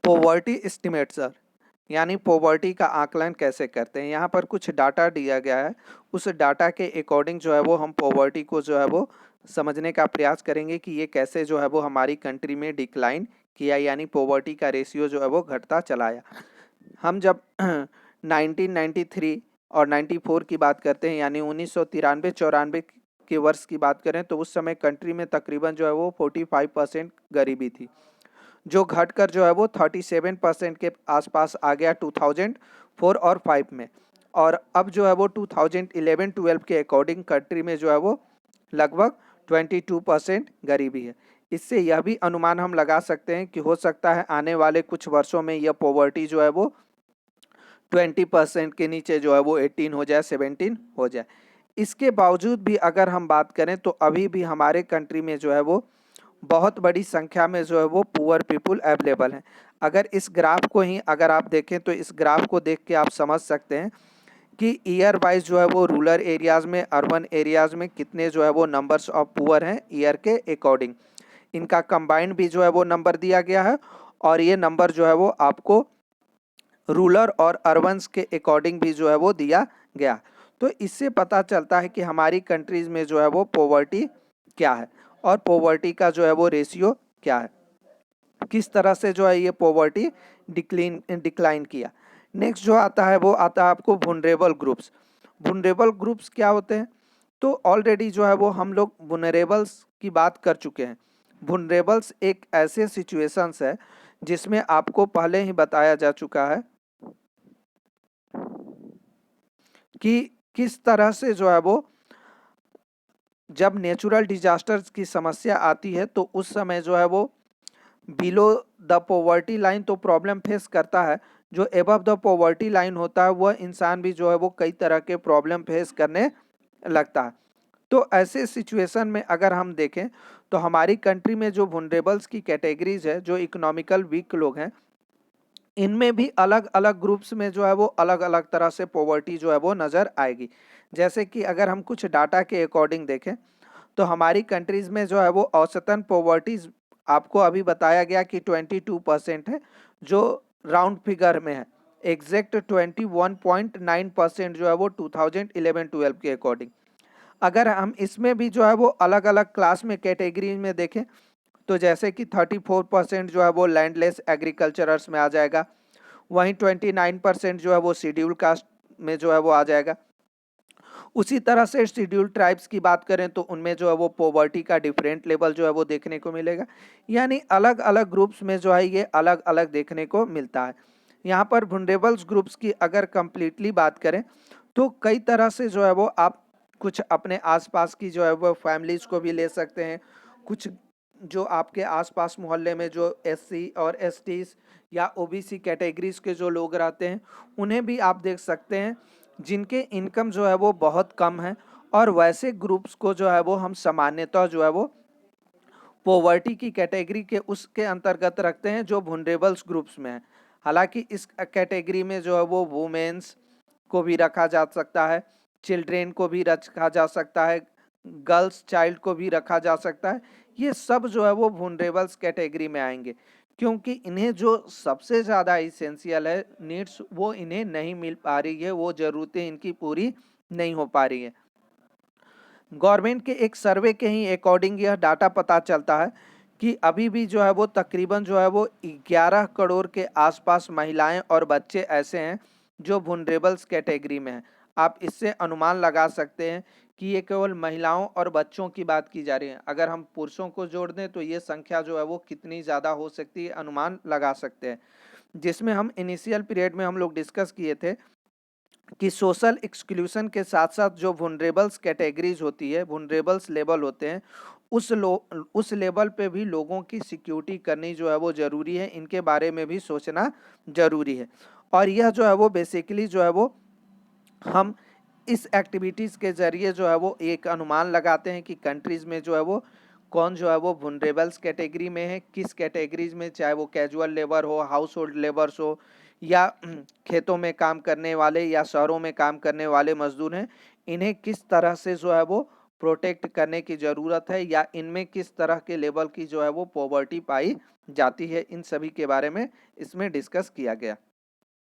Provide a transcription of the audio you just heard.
Poverty estimate sir, यानी poverty का आकलन कैसे करते हैं। यहाँ पर कुछ डाटा दिया गया है, उस डाटा के अकॉर्डिंग जो है वो हम पॉवर्टी को जो है वो समझने का प्रयास करेंगे कि ये कैसे जो है वो हमारी कंट्री में डिक्लाइन किया, यानी पॉवर्टी का रेशियो जो है वो घटता चलाया। हम जब 1993 और 94 की बात करते हैं, यानी 1993-94 के वर्ष की बात करें, तो उस समय कंट्री में तकरीबन जो है वो 45% गरीबी थी, जो घटकर जो है वो 37% के आसपास आ गया 2004 और 5 में। और अब जो है वो 2011-12 के अकॉर्डिंग कंट्री में जो है वो लगभग 22% गरीबी है। इससे यह भी अनुमान हम लगा सकते हैं कि हो सकता है आने वाले कुछ वर्षों में यह पॉवर्टी जो है वो 20% के नीचे जो है वो 18 हो जाए, 17 हो जाए। इसके बावजूद भी अगर हम बात करें तो अभी भी हमारे कंट्री में जो है वो बहुत बड़ी संख्या में जो है वो पुअर पीपुल अवेलेबल हैं। अगर इस ग्राफ को ही अगर आप देखें तो इस ग्राफ को देख के आप समझ सकते हैं कि ईयर वाइज जो है वो रूरल एरियाज में, अर्बन एरियाज में कितने जो है वो नंबर्स ऑफ पुअर हैं ईयर के अकॉर्डिंग। इनका कंबाइंड भी जो है वो नंबर दिया गया है, और ये नंबर जो है वो आपको रूरल और अर्बन्स के अकॉर्डिंग भी जो है वो दिया गया। तो इससे पता चलता है कि हमारी कंट्रीज में जो है वो पॉवर्टी क्या है और पॉवर्टी का जो है वो रेशियो क्या है, किस तरह से जो है ये पॉवर्टी डिक्लाइन किया। नेक्स्ट जो आता है वो आता है आपको वुनरेबल ग्रुप्स। वुनरेबल ग्रुप्स क्या होते हैं, तो ऑलरेडी जो है वो हम लोग वुनरेबल्स की बात कर चुके हैं। वुनरेबल्स एक ऐसे सिचुएशंस है जिसमें आपको पहले ही बताया जा चुका है कि किस तरह से जो है वो जब नेचुरल डिजास्टर्स की समस्या आती है तो उस समय जो है वो बिलो द पॉवर्टी लाइन तो प्रॉब्लम फेस करता है, जो एबव द पॉवर्टी लाइन होता है वह इंसान भी जो है वो कई तरह के प्रॉब्लम फेस करने लगता है। तो ऐसे सिचुएशन में अगर हम देखें तो हमारी कंट्री में जो वनरेबल्स की कैटेगरीज है, जो इकोनॉमिकल वीक लोग हैं, इनमें भी अलग अलग ग्रुप्स में जो है वो अलग अलग तरह से पॉवर्टी जो है वो नज़र आएगी। जैसे कि अगर हम कुछ डाटा के अकॉर्डिंग देखें तो हमारी कंट्रीज में जो है वो औसतन पॉवर्टी आपको अभी बताया गया कि 22% है, जो राउंड फिगर में है। एग्जैक्ट 21.9% जो है वो 2011-12 के अकॉर्डिंग। अगर हम इसमें भी जो है वो अलग अलग क्लास में कैटेगरी में देखें तो जैसे कि 34% जो है वो लैंडलेस एग्रीकल्चरर्स में आ जाएगा, वहीं 29% जो है वो शेड्यूल कास्ट में जो है वो आ जाएगा। उसी तरह से शेड्यूल ट्राइब्स की बात करें तो उनमें जो है वो पॉवर्टी का डिफरेंट लेवल जो है वो देखने को मिलेगा। यानी अलग अलग ग्रुप्स में जो है ये अलग अलग देखने को मिलता है। यहाँ पर वुनरेबल्स ग्रुप्स की अगर कंप्लीटली बात करें तो कई तरह से जो है वो आप कुछ अपने आसपास की जो है वो फैमिलीज को भी ले सकते हैं। कुछ जो आपके आसपास मोहल्ले में जो एससी और एसटीज या ओबीसी कैटेगरीज के जो लोग रहते हैं उन्हें भी आप देख सकते हैं, जिनके इनकम जो है वो बहुत कम है, और वैसे ग्रुप्स को जो है वो हम सामान्यतः जो है वो पॉवर्टी की कैटेगरी के उसके अंतर्गत रखते हैं जो वुनरेबल्स ग्रुप्स में है। हालांकि इस कैटेगरी में जो है वो वुमेन्स को भी रखा जा सकता है, चिल्ड्रेन को भी रखा जा सकता है, गर्ल्स चाइल्ड को भी रखा जा सकता है। ये सब जो है वो वुनरेबल्स कैटेगरी में आएंगे, क्योंकि इन्हें जो सबसे ज़्यादा इसेंशियल है नीड्स वो इन्हें नहीं मिल पा रही है, वो ज़रूरतें इनकी पूरी नहीं हो पा रही है। गवर्नमेंट के एक सर्वे के ही अकॉर्डिंग यह डाटा पता चलता है कि अभी भी जो है वो तकरीबन जो है वो 11 करोड़ के आसपास महिलाएं और बच्चे ऐसे हैं जो वुनरेबल्स कैटेगरी में हैं। आप इससे अनुमान लगा सकते हैं कि ये केवल महिलाओं और बच्चों की बात की जा रही है। अगर हम पुरुषों को जोड़ दें तो ये संख्या जो है वो कितनी ज़्यादा हो सकती है अनुमान लगा सकते हैं। जिसमें हम इनिशियल पीरियड में हम लोग डिस्कस किए थे कि सोशल एक्सक्लूशन के साथ साथ जो वुनरेबल्स कैटेगरीज होती है, वुनरेबल्स लेवल होते हैं, उस लेवल पे भी लोगों की सिक्योरिटी करनी जो है वो ज़रूरी है, इनके बारे में भी सोचना ज़रूरी है। और यह जो है वो बेसिकली जो है वो हम इस एक्टिविटीज़ के ज़रिए जो है वो एक अनुमान लगाते हैं कि कंट्रीज़ में जो है वो कौन जो है वो वुनरेबल्स कैटेगरी में है, किस कैटेगरीज में, चाहे वो कैजुअल लेबर हो, हाउस होल्ड लेबर्स हो, या खेतों में काम करने वाले या शहरों में काम करने वाले मजदूर हैं, इन्हें किस तरह से जो है वो प्रोटेक्ट करने की ज़रूरत है या इनमें किस तरह के लेवल की जो है वो पॉवर्टी पाई जाती है, इन सभी के बारे में इसमें डिस्कस किया गया।